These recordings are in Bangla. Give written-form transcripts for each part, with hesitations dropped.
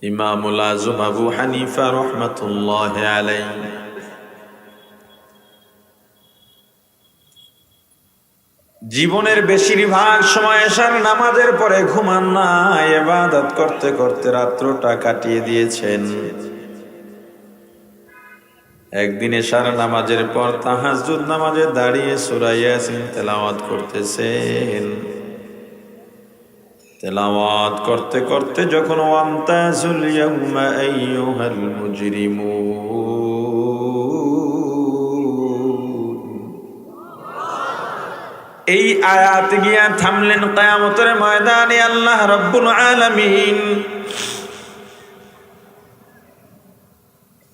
ইমামুল আযম আবু হানিফা রাহমাতুল্লাহি আলাইহি জীবনের বেশিরভাগ সময় এশার নামাজের পরে ঘুমান না, ইবাদত করতে করতে রাত্রটা কাটিয়ে দিয়েছেন। একদিন এশার নামাজের পর তাহাজ্জুদ নামাজে দাঁড়িয়ে সূরা ইয়াসিন তেলাওয়াত করতেছেন। তেলাওয়াত করতে করতে যখন ওয়ামতাজুল ইয়াউমা আইয়ুহাল মুজরিমুন এই আয়াত গিয়া থামলেন। কিয়ামতের ময়দানে আল্লাহ রাব্বুল আলামিন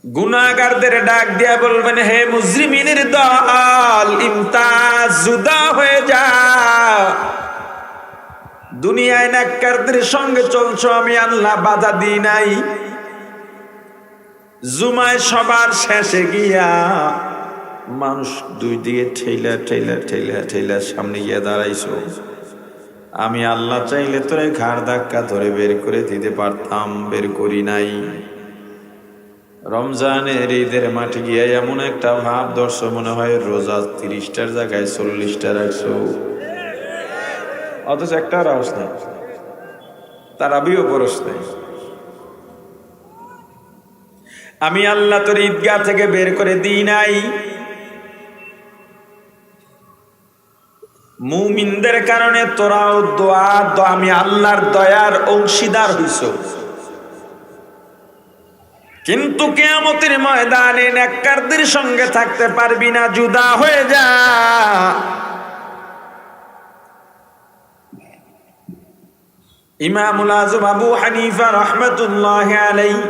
গুনাহগারদের ডাক দিয়া বলবেন, হে মুজরিমিনের দল, ইমতাজ, জুদা হয়ে যা। দুনিয়ায় নেককারদের সঙ্গে চলছো, আমি আল্লাহ বাধা দিই নাই। জুমায় সবার শেষে গিয়া মানুষ দুই দিকে ঠেলা ঠেলা ঠেলা ঠেলা সামনে গিয়া দাঁড়াইছো। আমি আল্লাহ চাইলে তোরে ঘাড় ধাক্কা ধরে বের করে দিতে পারতাম, বের করি নাই। রমজানের ঈদের মাঠে গিয়া এমন একটা ভাব ধরছো, মনে হয় রোজা 30টার জায়গায় 40টা রাখছো, অথচ একটা রাস নাই, তারাবিও পরশ নাই। আমি আল্লাহ তোর ঈদগাহ থেকে বের করে দিই নাই। মুমিনদের কারণে তোরাও আমি আল্লাহর দয়ার অংশীদার হইছ, কিন্তু কিয়ামতের ময়দানে নেককারদের সঙ্গে থাকতে পারবি না, জুদা হয়ে যা। ইমামুল আযম আবু হানিফা রাহমাতুল্লাহি আলাইহি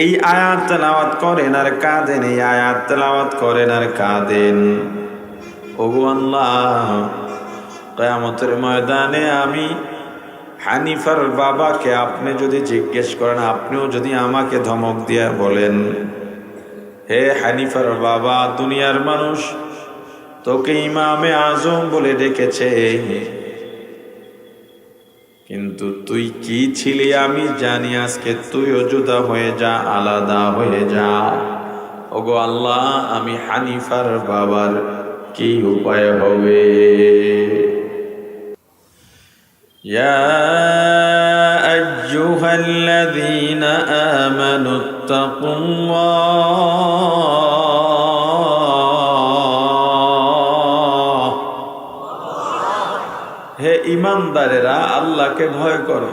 এই আয়াত তেলাওয়াত করেন আর কাঁদেন, এই আয়াত তেলাওয়াত করেন আর কাঁদেন। ওগো আল্লাহ, কিয়ামতের ময়দানে আমি হানিফার বাবাকে আপনি যদি জিজ্ঞেস করেন, আপনিও যদি আমাকে ধমক দিয়া বলেন, হে হানিফার বাবা, দুনিয়ার মানুষ তোকে ইমামে আজম বলে ডেকেছে, কিন্তু তুই কি ছিলি আমি জানি। আজকে তুইও জুদা হয়ে যা, আলাদা হয়ে যা। ওগো আল্লাহ, আমি হানিফার বাবার কি উপায় হবে? ইয়া আইয়ুহাল্লাযীনা আমানুত্তাকুল্লাহ, হে ইমানদারেরা আল্লাহকে ভয় করো।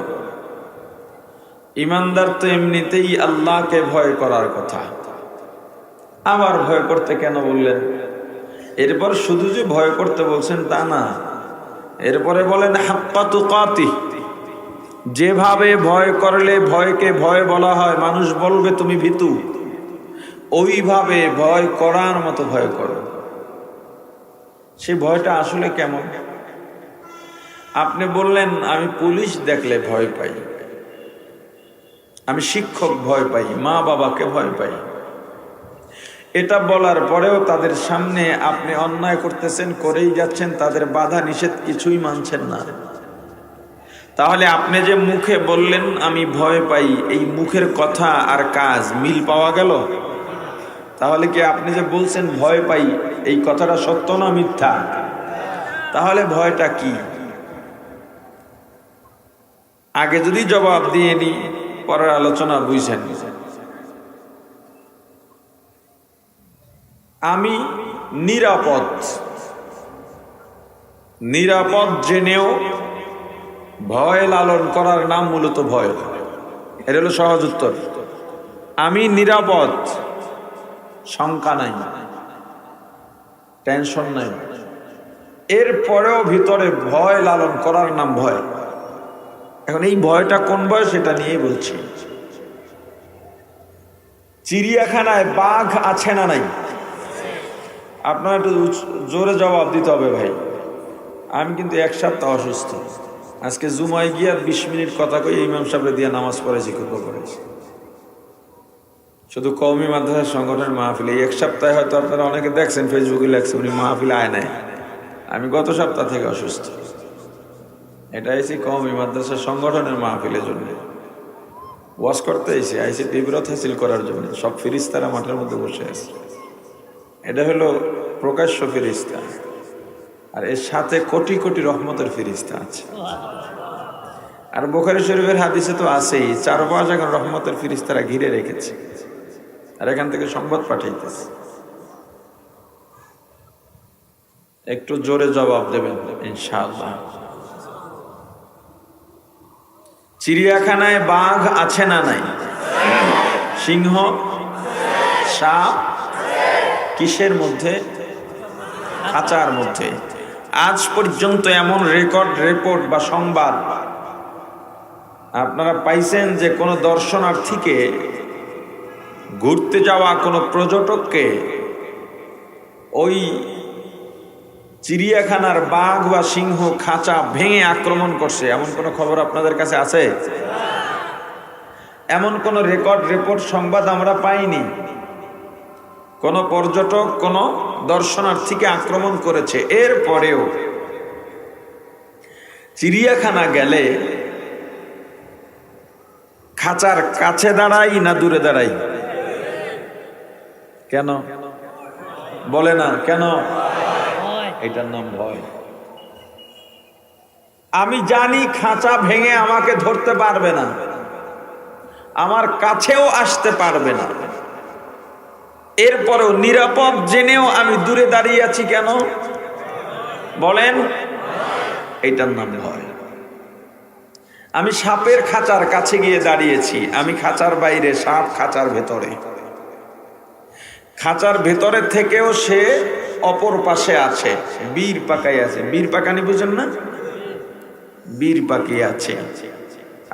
ইমানদার তো এমনিতেই আল্লাহকে ভয় করার কথা, আবার ভয় করতে কেন বললেন? এরপর শুধু যে ভয় করতে বলছেন তা না, এরপরে বলেন হাক্কা তুকাতিহ, যেভাবে ভয় করলে ভয়কে ভয় বলা হয়, মানুষ বলবে তুমি ভীতু, ওইভাবে ভয় করার মতো ভয় করো। সে ভয়টা আসলে কেমন? আপনি বললেন আমি পুলিশ দেখলে ভয় পাই, আমি শিক্ষক ভয় পাই, মা বাবাকে ভয় পাই। এটা বলার পরেও তাদের সামনে আপনি অন্যায় করতেছেন, করেই যাচ্ছেন, তাদের বাধা নিষেধ কিছুই মানছেন না। তাহলে আপনি যে মুখে বললেন আমি ভয় পাই, এই মুখের কথা আর কাজ মিল পাওয়া গেল? তাহলে কি আপনি যে বলছেন ভয় পাই, এই কথাটা সত্য না মিথ্যা? তাহলে ভয়টা কি? আগে যদি জবাব দিয়ে নি, পরের আলোচনা বুঝছেন। আমি নিরাপদ, নিরাপদ জেনেও ভয় লালন করার নাম মূলত ভয়। এটা হলো সহজ উত্তর। আমি নিরাপদ, শঙ্কা নাই, টেনশন নাই, এরপরেও ভিতরে ভয় লালন করার নাম ভয়। এখন এই ভয়টা কোন ভয় সেটা নিয়ে বলছি। চিড়িয়াখানায় বাঘ আছে না নাই? আপনার একটু জোরে জবাব দিতে হবে ভাই। আমি কিন্তু এক সপ্তাহ অসুস্থ, আজকে জুমায় গিয়ে 20 মিনিট কথা কই ইমাম সাহেবরে দিয়ে নামাজ পড়েছি, খুতবা পড়েছি, শুধু কওমি মাদ্রাসা সংগঠনের মাহফিলে। এই এক সপ্তাহে হয়তো আপনারা অনেকে দেখছেন, ফেসবুকে লেখছে উনি মাহফিলে আয় নাই। আমি গত সপ্তাহ থেকে অসুস্থ, এটা এসে কওমি মাদ্রাসা সংগঠনের মাহফিলের জন্য। ওয়াজ করতে আইসে বিব্রত হাসিল করার জন্য। সব ফেরেশতারা মাঠের মধ্যে বসে আছে। এটা হলো প্রকাশ্য ফেরেশতা, আর এর সাথে কোটি কোটি রহমতের ফেরেশতা আছে। আর বুখারী শরীফের হাদিসে তো আছেই, 4-5 জন রহমতের ফেরেশতারা ঘিরে রেখেছে, আর এখান থেকে সংবাদ পাঠাইতেছে। একটু জোরে জবাব দেবেন ইনশাআল্লাহ। চিড়িয়াখানায় বাঘ আছে না নাই? সিংহ, সাপ, কিসের মধ্যে? খাঁচার মধ্যে। আজ পর্যন্ত এমন রিপোর্ট বা সংবাদ আপনারা পাইছেন যে কোনো দর্শনার্থীকে, ঘুরতে যাওয়া কোনো পর্যটককে ওই চিড়িয়াখানার বাঘ বা সিংহ খাঁচা ভেঙে আক্রমণ করছে, এমন কোনো খবর আপনাদের কাছে আছে? এমন কোনো রিপোর্ট সংবাদ আমরা পাইনি। কোন পর্যটক কোন দর্শনার্থীকে আক্রমণ করেছে। এরপরেও চিড়িয়াখানা গেলে খাঁচার কাছে দাঁড়াই না দূরে দাঁড়াই? কেন বলে না? কেন? এটার নাম ভয়। আমি জানি খাঁচা ভেঙে আমাকে ধরতে পারবে না, আমার কাছেও আসতে পারবে না, এরপরেও নিরাপদ জেনেও আমি দূরে দাঁড়িয়ে আছি। কেন বলেন? এটার নাম ভয়। আমি সাপের খাঁচার কাছে গিয়ে দাঁড়িয়েছি, আমি খাঁচার বাইরে, সাপ খাঁচার ভেতরে। খাঁচার ভেতরে থেকেও সে অপর পাশে আছে, বীর পাকাই আছে। বীর পাকানি বুঝেন না? বীর পাকিয়ে আছে।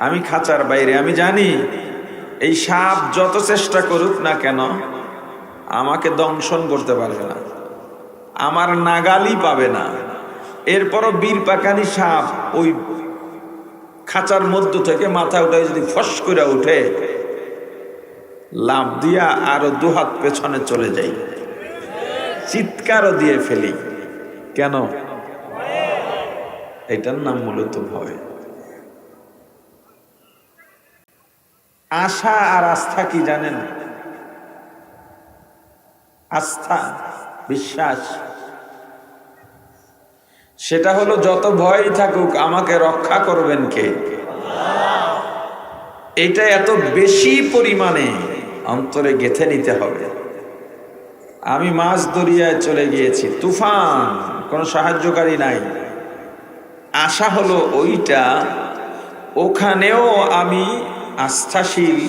আমি খাঁচার বাইরে, আমি জানি এই সাপ যত চেষ্টা করুক না কেন আমাকে দংশন করতে পারবে না, আমার নাগালই পাবে না। এরপরও বীর পাকানি সাপ ওই খাঁচার মধ্য থেকে মাথা উঠে যদি ফস করে উঠে, লাফ দিয়া আরো 2 হাত পেছনে চলে যাই, চিৎকারও দিয়ে ফেলি। কেন? এটার নাম মূলত ভয়। আশা আর আস্থা কি জানেন? আস্থা, বিশ্বাস, সেটা হলো যত ভয় থাকুক আমাকে রক্ষা করবেন কে? এটা এত বেশি পরিমাণে অন্তরে গেঁথে নিতে হবে। আমি মাছ দরিয়ায় চলে গিয়েছি, তুফান, কোনো সাহায্যকারী নাই। আশা হলো ওইটা, ওখানেও আমি আস্থাশীল,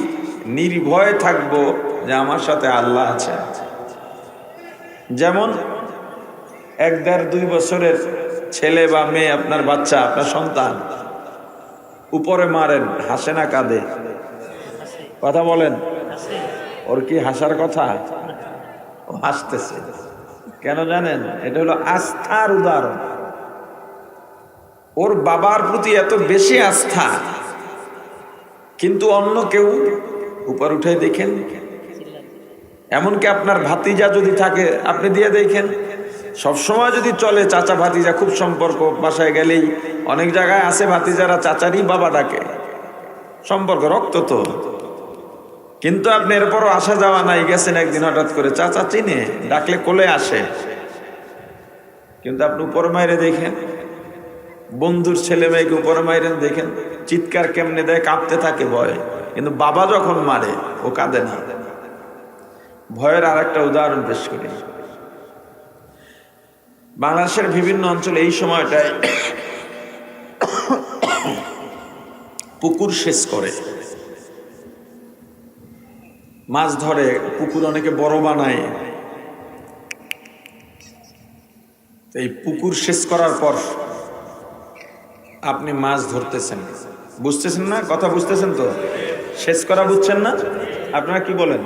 নির্ভয় থাকব যে আমার সাথে আল্লাহ আছে। যেমন 1-1.5-2 বছরের ছেলে বা মেয়ে, আপনার বাচ্চা, আপনার সন্তান, উপরে মারেন, হাসে না কাঁদে? কথা বলেন। ওর কি হাসার কথা? ও হাসতেছে। কেন জানেন? এটা হলো আস্থার উদাহরণ। ওর বাবার প্রতি এত বেশি আস্থা, কিন্তু অন্য কেউ উপর উঠে দেখেন। এমনকি আপনার ভাতিজা যদি থাকে, আপনি দিয়ে দেখেন, সবসময় যদি চলে চাচা ভাতিজা খুব সম্পর্ক, বাসায় গেলেই অনেক জায়গায় আছে ভাতিজারা চাচারই বাবা ডাকে, সম্পর্ক রক্ত তো। কিন্তু আপনি এরপরও আসা যাওয়া নাই, গেছেন একদিন হঠাৎ করে, চাচা চিনে, ডাকলে কোলে আসে। কিন্তু আপনি উপর মাইরে দেখেন, বন্ধুর ছেলে মেয়েকে উপর মাইরেন দেখেন, চিৎকার কেমনে দেয়, কাঁপতে থাকে ভয়। কিন্তু বাবা যখন মারে ও কাঁদে না। ভয়ের আর একটা উদাহরণ পেশ করি। বাংলাদেশের বিভিন্ন অঞ্চলে এই সময়টায় পুকুর সেচ করে, মাছ ধরে, পুকুর অনেকে বড় বানায়। এই পুকুর সেচ করার পর আপনি মাছ ধরতেছেন, বুঝতেছেন না? কথা বুঝতেছেন তো? সেচ করা বুঝছেন না? আপনারা কি বলেন?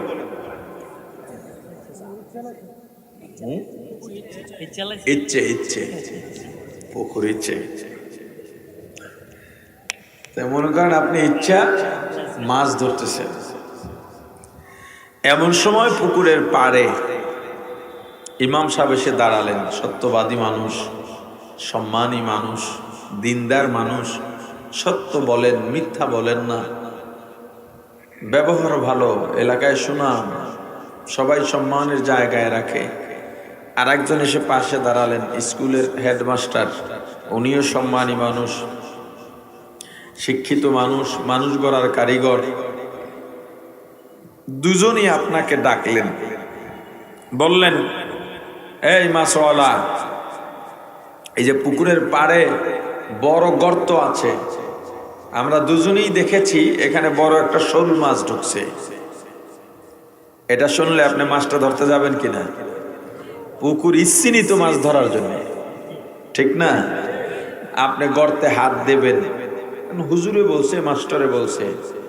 ইচ্ছে পুকুর ইচ্ছে। মনে করেন আপনি ইচ্ছা মাছ ধরতেছেন। এমন সময় পুকুরের পাড়ে ইমাম সাহেব এসে দাঁড়ালেন। সত্যবাদী মানুষ, সম্মানী মানুষ, দিনদার মানুষ, সত্য বলেন, মিথ্যা বলেন না। ব্যবহার ভালো, এলাকায় সুনাম, সবাই সম্মানের জায়গায় রাখে। আর একজন এসে পাশে দাঁড়ালেন, স্কুলের হেডমাস্টার, উনিও সম্মানী মানুষ, শিক্ষিত মানুষ, মানুষ গড়ার কারিগর। দুজনই আপনাকে ডাকলেন, বললেন, এই মাছওয়ালা, এই যে পুকুরের পাড়ে বড় গর্ত আছে, আমরা দুজনেই দেখেছি এখানে বড় একটা শোল মাছ ঢুকছে। এটা শুনলে আপনি মাছটা ধরতে যাবেন কিনা? পুকুর ইচ্ছিনিত মাছ ধরার জন্য, ঠিক না? আপনি গর্তে হাত দেবেন, হুজুরে বলছে, মাস্টারে বলছে,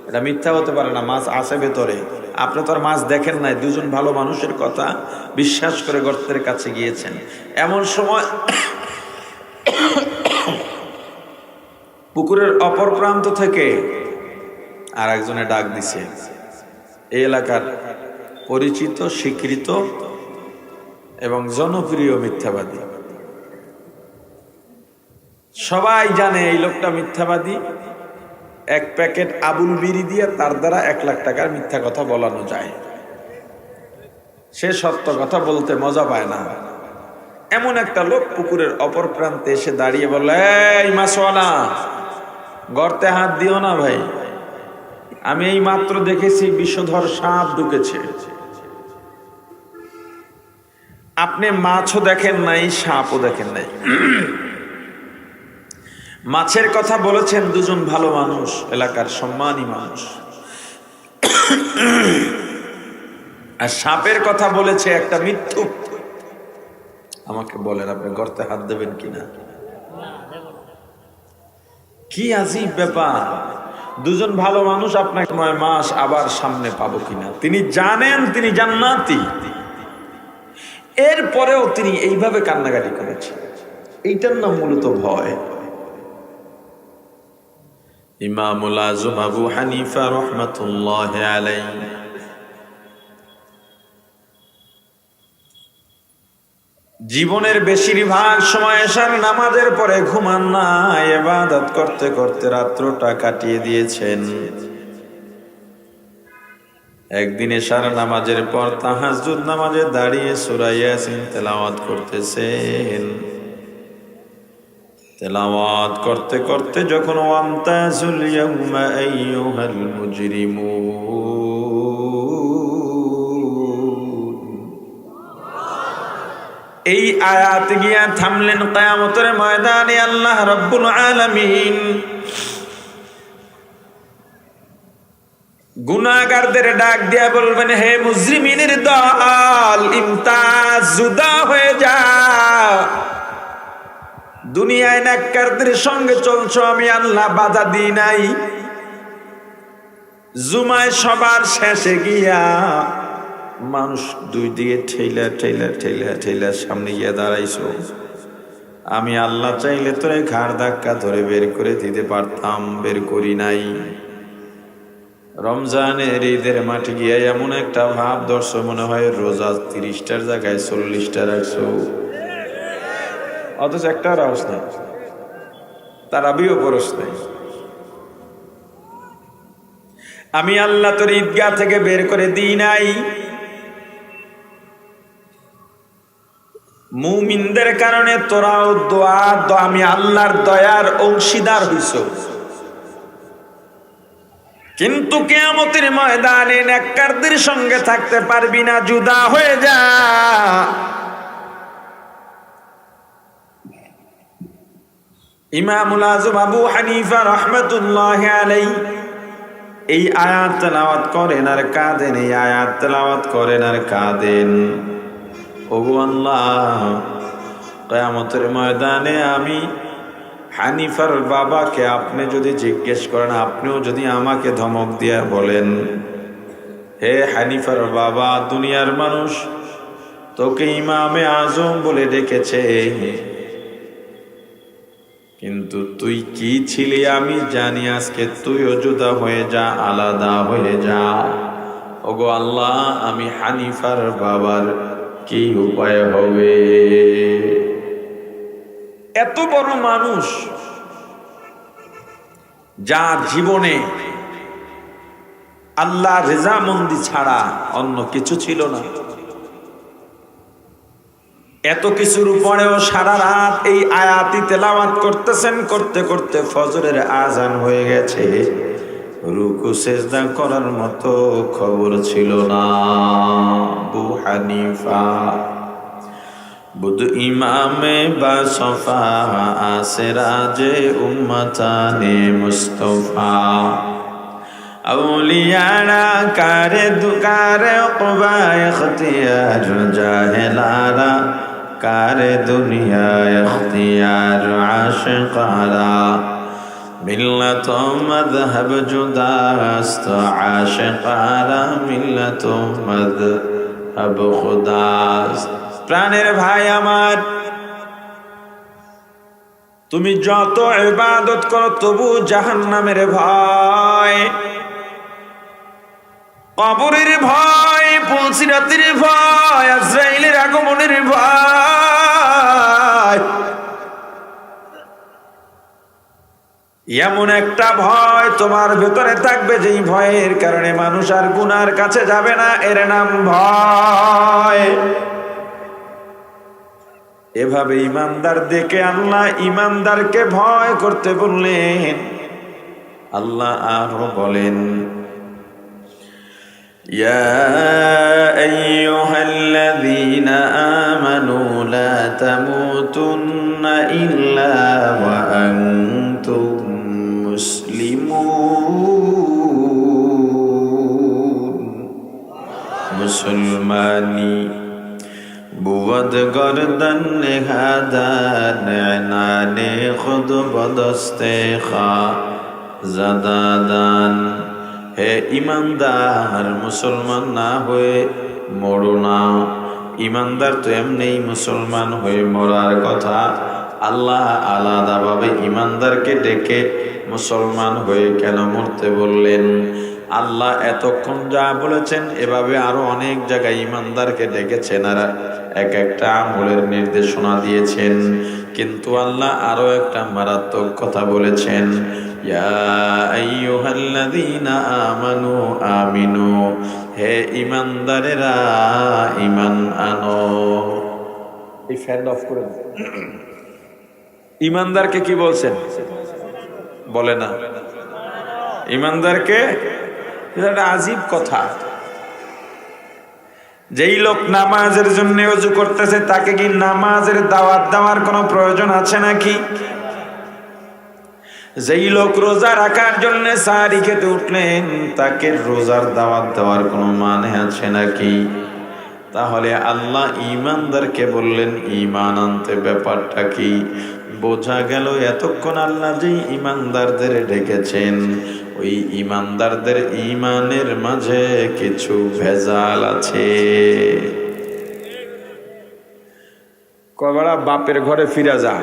এটা মিথ্যা হতে পারে না, মাছ আছে ভেতরে। আপনি তো আর মাছ দেখেন নাই, দুজন ভালো মানুষের কথা বিশ্বাস করে গর্তের কাছে গিয়েছেন। এমন সময় পুকুরের অপর প্রান্ত থেকে আর একজনে ডাক দিছে, এই এলাকার পরিচিত, স্বীকৃত এবং জনপ্রিয় মিথ্যাবাদী। সবাই জানে এই লোকটা মিথ্যাবাদী। এক প্যাকেট আবুল বিড়ি দিয়ে তার দ্বারা 1 লাখ টাকার মিথ্যা কথা বলানো যায়। সে সত্য কথা বলতে মজা পায় না। এমন একটা লোক পুকুরের অপর প্রান্তে এসে দাঁড়িয়ে বলল, এই মাছওয়ালা, গর্তে হাত দিও না ভাই, আমি এই মাত্র দেখেছি বিষধর সাপ ঢুকেছে। আপনি মাছও দেখেন নাই, সাপও দেখেন নাই, মাছের কথা বলেছেন দুজন ভালো মানুষ, এলাকার সম্মানী মানুষ, আর সাপের কথা বলেছে একটা মিথ্যুক। আমাকে বলেন, আপনি গর্তে হাত দেবেন কিনা? কি আজীব ব্যাপার! দুজন ভালো মানুষ, আপনাকে 9 মাস আবার সামনে পাবো কিনা তিনি জানেন, তিনি জান্নাতি। এরপরেও তিনি এইভাবে কান্নাকাটি করেছেন। এইটার নাম মূলত ভয়। ইমামুল আজম আবু হানিফা রাহমাতুল্লাহি আলাইহি জীবনের বেশিরভাগ সময় এশার নামাজের পরে ঘুমান না, ইবাদত করতে করতে রাত্রটা কাটিয়ে দিয়েছেন। একদিন এশার নামাজের পর তাহাজ্জুদ নামাজে দাঁড়িয়ে সূরা ইয়াসিন তেলাওয়াত করতেছেন। তেলাওয়াত করতে করতে যখন ওয়ামতাজুল ইয়াউমা আইয়ুহাল মুজরিমুন, এই আয়াত গিয়া থামলেন। কিয়ামতের ময়দানে আল্লাহ রাব্বুল আলামিন গুনাহগারদের ডাক দিয়া বলবেন, হে মুজরিমিনের দল, ইমতাজ, জুদা হয়ে যা। দুনিয়ায় নেককারদের সঙ্গে চলছো, আমি আল্লাহ বাধা দিই নাই। জুমায় সবার শেষে গিয়া মানুষ দুই দিকে ঠেলা ঠেলা ঠেলা ঠেলা সামনে গিয়া দাঁড়াইছো। আমি আল্লাহ চাইলে তোরে ঘাড় ধাক্কা ধরে বের করে দিতে পারতাম, বের করি নাই। রমজানের ঈদের মাঠে গিয়ে এমন একটা ভাব ধরছো, মনে হয় রোজা 30টার জায়গায় 40টা রাখছো, অথচ একটা রাস নাই, তারাবিও পরশ নাই। আমি আল্লাহ তোর ঈদগাহ থেকে বের করে দিই নাই। মুমিনদের কারণে তোরাও আমি আল্লাহর দয়ার অংশীদার হইছো, কিন্তু কিয়ামতের ময়দানে নেককারদের সঙ্গে থাকতে পারবি না, জুদা হয়ে যা। ইমামুল আজম আবু হানিফা রাহমাতুল্লাহি আলাইহি এই আয়াত তেলাওয়াত করেন আর কাঁদেন, এই আয়াত তেলাওয়াত করেন আর কাঁদেন। ওগো আল্লাহ, কিয়ামতের ময়দানে আমি হানিফার বাবাকে আপনি যদি জিজ্ঞেস করেন, আপনিও যদি আমাকে ধমক দিয়া বলেন, হে হানিফার বাবা, দুনিয়ার মানুষ তোকে ইমামে আজম বলে ডেকেছে, কিন্তু তুই কি ছিলি আমি জানি। আজকে তুইও জুদা হয়ে যা, আলাদা হয়ে যা। ওগো আল্লাহ, আমি হানিফার বাবার কি উপায় হবে? এত বড় মানুষ যার জীবনে আল্লাহ রেজামন্দি ছাড়া অন্য কিছু ছিল না। এত কিছুর উপরেও সারা রাত এই আয়াতি তেলাওয়াত করতেছেন, করতে করতে ফজরের আজান হয়ে গেছে। রুকু সেজদা করার মতো খবর ছিল না। আবু হানিফা বুধ ইমামে বা সফা আসরাজে উম্মতানে মুস্তফা আউলিয়ারা কারে দুকারে ওকবা ইখতিয়ার জাহেলারা কারে দুনিয়া ইখতিয়ার আশিকারা মিল্লাত মাযহাব জুদাস্ত আশিকারা মিল্লাত মাযহাব খুদাস্ত। প্রাণের ভাই আমার, তুমি যত ইবাদত করো তবু জাহান্নামের ভয়, কবরের ভয়, পুলসিরাতের ভয়, আজরাইলের আগমনের ভয়, এমন একটা ভয় তোমার ভেতরে থাকবে যেই ভয়ের কারণে মানুষ আর গুনার কাছে যাবে না, এর নাম ভয়। এভাবে ইমানদার দেখে আল্লাহ ইমানদারকে ভয় করতে বললেন। আল্লাহ আরো বলেন, ইয়া আইয়ুহাল্লাযীনা আমানু লা তামুতুন্না ইল্লা ওয়া আনতুম মুসলিমুন। মুসলমানি بود گردن نهادن عنان خود بدست خا زدادن। হে ইমানদার, মুসলমান না হয়ে মরো না। ইমানদার তো এমনি মুসলমান হয়ে মরার কথা, আল্লাহ আলাদাভাবে ইমানদারকে ডেকে মুসলমান হয়ে কেন মরতে বললেন? আল্লাহ এতক্ষণ যা বলেছেন এভাবে আরো অনেক জায়গায় ইমানদারকে ডেকেছেন আর এক একটা আমলের নির্দেশনা দিয়েছেন, কিন্তু আল্লাহ আরো একটা মারাত্মক কথা বলেছেন, ইয়া আইয়ুহাল্লাযীনা আমানু আমিনু। হে ইমানদারেরা ঈমান আনো। এই ফ্যান অফ করে দাও। ইমানদারকে কি বলছেন? বলে না ইমানদারকে, এটা আজীব কথা। যেই লোক নামাজের জন্য ওযু করতেছে তাকে কি নামাজের দাওয়াত দেওয়ার কোনো প্রয়োজন আছে নাকি? যেই লোক রোজা রাখার জন্য সাহারি খেতে উঠলেন তাকে রোজার দাওয়াত দেওয়ার কোনো মানে আছে নাকি? তাহলে আল্লাহ ঈমানদারকে বললেন ঈমান আনতে। ব্যাপারটা কি? বোঝা গেল এতক্ষণ আল্লাহ যেই ঈমানদারদের ডেকেছেন ওই ঈমানদারদের ঈমানের মাঝে কিছু ভেজাল আছে। কয়বার বাপের ঘরে ফিরে যা,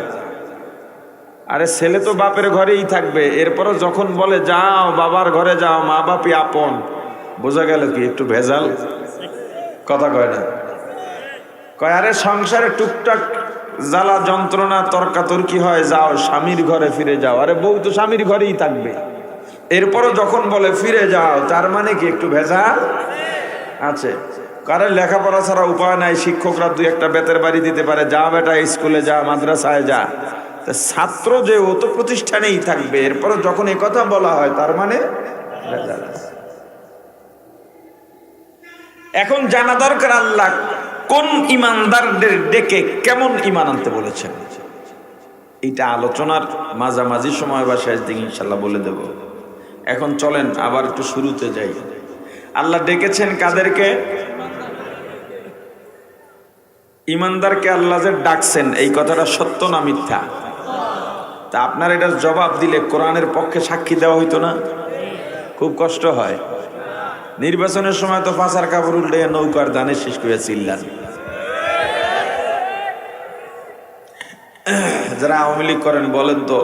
আরে ছেলে তো বাপের ঘরেই থাকবে, এরপরও যখন বলে যাও বাবার ঘরে যাও, মা বাপই আপন, বোঝা গেল কি একটু ভেজাল। কথা কয় না, কয় আরে সংসারে টুকটাক জ্বালা যন্ত্রণা তর্কাতর্কি হয়, যাও স্বামীর ঘরে ফিরে যাও। আরে বউ তো স্বামীর ঘরেই থাকবে, এরপরও যখন বলে ফিরে যাও তার মানে কি একটু ভেজাল আছে। কারণ লেখাপড়া ছাড়া উপায় নাই, শিক্ষকরা দুই একটা বেতের বাড়ি দিতে পারে, যা বেটা স্কুলে যা, মাদ্রাসায় যা। ছাত্র যে ও তো প্রতিষ্ঠানেই থাকবে, এরপরও যখন এই কথা বলা হয় তার মানে ভেজাল আছে। এখন জানা দরকার আল্লাহ কোন ইমানদারদের ডেকে কেমন ইমান আনতে বলেছেন। এইটা আলোচনার মাঝামাঝি সময় বা শেষ দিন ইনশাল্লাহ বলে দেব। এখন চলেন আবার একটু শুরুতে যাই। আল্লাহ ডেকেছেন কাদেরকে? ইমানদারকে আল্লাহ যে ডাকছেন এই কথাটা সত্য না মিথ্যা? তা আপনার এটার জবাব দিলে কোরআনের পক্ষে সাক্ষী দেওয়া হইতো না? খুব কষ্ট হয়। নির্বাচনের সময় তো পাঁচার কাপড় উল্টে নৌকার দানে শেষ করে চিল্লান। যারা আওয়ামী লীগ করেন বলেন তো,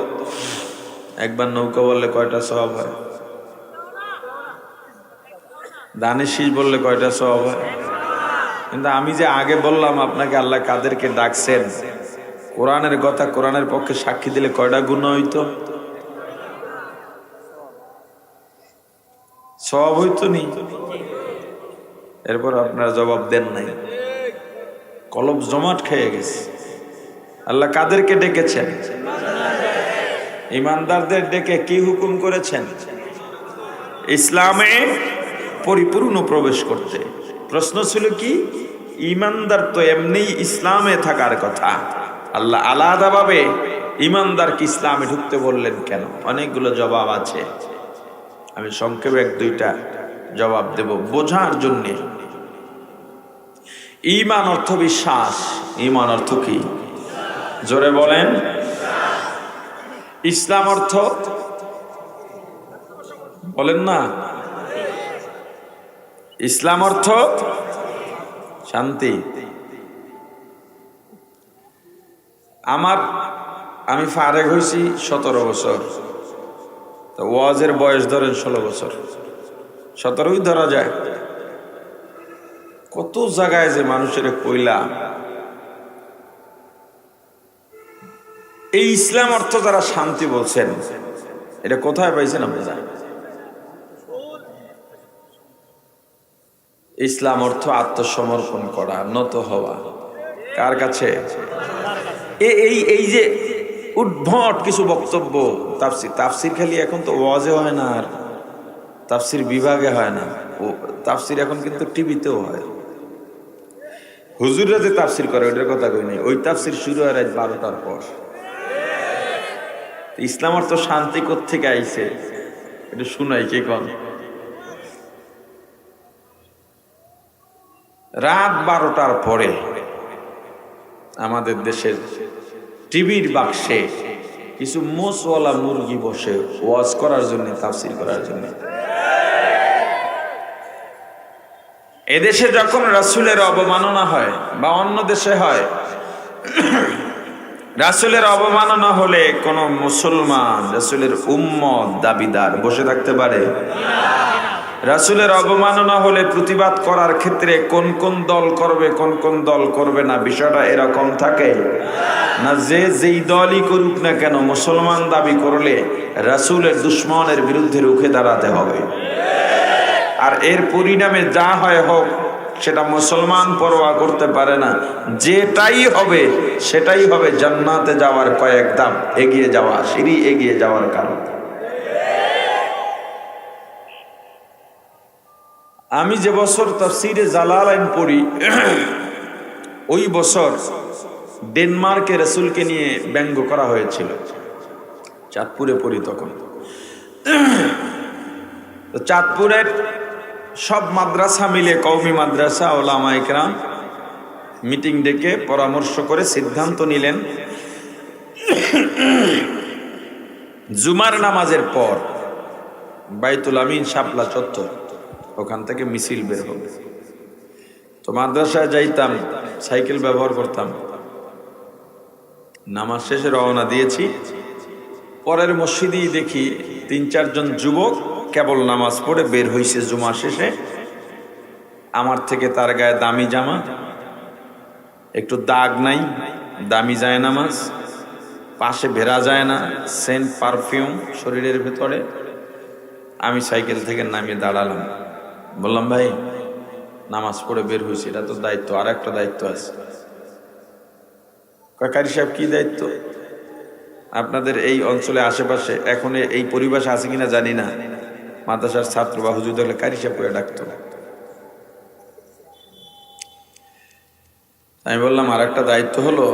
একবার নৌকা বললে কয়টা সওয়াব হয়? দানের শীষ বললে কয়টা সওয়াব হয়? কিন্তু আমি যে আগে বললাম আপনাকে আল্লাহ কাদেরকে ডাকছেন, কোরআনের কথা কোরআনের পক্ষে সাক্ষী দিলে কয়টা গুণ হইতো? সব হইতো নি, এরপর আপনারা জবাব দেন নাই, কলব জমাট খেয়ে গেছে। আল্লাহ কাদেরকে ডেকেছেন? ইমানদারদের ডেকে কি হুকুম করেছেন? ইসলামে পরিপূর্ণ প্রবেশ করতে। প্রশ্ন ছিল কি, ইমানদার তো এমনি ইসলামে থাকার কথা, আল্লাহ আলাদাভাবে ইমানদারকে ইসলামে ঢুকতে বললেন কেন? অনেকগুলো জবাব আছে, আমি সংক্ষেপে এক দুইটা জবাব দেব বোঝার জন্যে। ঈমান অর্থ বিশ্বাস। ঈমান অর্থ কি? জোরে বলেন। ইসলাম অর্থ বলেন না। ইসলাম অর্থ শান্তি। আমি ফারেক হয়েছি 17 বছর, তো ওয়াজের বয়স ধরেন 16 বছর, 17ই ধরা যায়। কত জায়গায় যে মানুষের কইলাম এই ইসলাম অর্থ যারা শান্তি বলছেন, এটা কোথায় পাইছেন আপনারা? ইসলাম অর্থ আত্মসমর্পণ করা, নত হওয়া। কার কাছে? এই যে উদ্ভট কিছু বক্তব্য, তাফসির খালি এখন তো ওয়াজে হয় না, আর তাফসির বিভাগে হয় না, ও তাফসির এখন কিন্তু টিভিতেও হয়। হুজুররা যে তাফসির করে ওইটার কথা কই নাই, ওই তাফসির শুরু হয় রাত 12টার পর। ইসলাম অর্থ শান্তি কোত্থেকে আইছে এটা শুনাই কে কোন? রাত 12টার পরে আমাদের দেশের টিভির বাক্সে কিছু মোষওয়ালা মুরগি বসে ওয়াজ করার জন্য, তাফসির করার জন্য। এদেশে যখন রাসূলের অবমাননা হয় বা অন্য দেশে হয়, রাসূলের অবমাননা হলে কোন মুসলমান রাসূলের উম্মত দাবিদার বসে থাকতে পারে? রাসূলের অবমাননা হলে প্রতিবাদ করার ক্ষেত্রে কোন কোন দল করবে, কোন কোন দল করবে না, বিষয়টা এরকম থাকে না। যেই দলই করুক না কেন, মুসলমান দাবি করলে রাসূলের দুশমনের বিরুদ্ধে রুখে দাঁড়াতে হবে। আর এর পরিণামে যা হয় হোক, সেটা মুসলমান পরোয়া করতে পারে না। যেটাই হবে সেটাই হবে জান্নাতে যাওয়ার কয়েক ধাপ এগিয়ে যাওয়া, সিঁড়ি এগিয়ে যাওয়ার কারণ। আমি যে বছর তাফসীরে জালালাইন পড়ি, ওই বছর ডেনমার্কে রাসূলকে নিয়ে ব্যঙ্গ করা হয়েছিল। চাঁদপুরে পড়ি তখন। তো চাঁদপুরের সব মাদ্রাসা মিলে, কওমি মাদ্রাসা, ওলামা ইকরাম মিটিং ডেকে পরামর্শ করে সিদ্ধান্ত নিলেন, জুমার নামাজের পর বাইতুল আমিন শাপলা চত্বর, ওখান থেকে মিছিল বের হবে। তো মাদ্রাসায় যাইতাম, সাইকেল ব্যবহার করতাম। নামাজ শেষে রওনা দিয়েছি, পরের মসজিদেই দেখি 3-4 জন যুবক কেবল নামাজ পড়ে বের হইছে জুমা শেষে। আমার থেকে তার গায়ে দামি জামা, একটু দাগ নাই, দামি যায় নামাজ, পাশে ভেরা যায় না, সেন্ট পারফিউম শরীরের ভেতরে। আমি সাইকেল থেকে নামিয়ে দাঁড়ালাম, বললাম, ভাই নামাজ পড়ে বের হয়েছি, এটা তো দায়িত্ব, আর একটা দায়িত্ব আছে। কারি সাহেব, কি দায়িত্ব? আপনাদের এই অঞ্চলে আশেপাশে এখন এই পরিবেশ আছে কিনা জানি না, মাদ্রাসার ছাত্র বা হুজুর দেখলে কারি সাহেব করে ডাকতো। আমি বললাম, আর একটা দায়িত্ব হলো,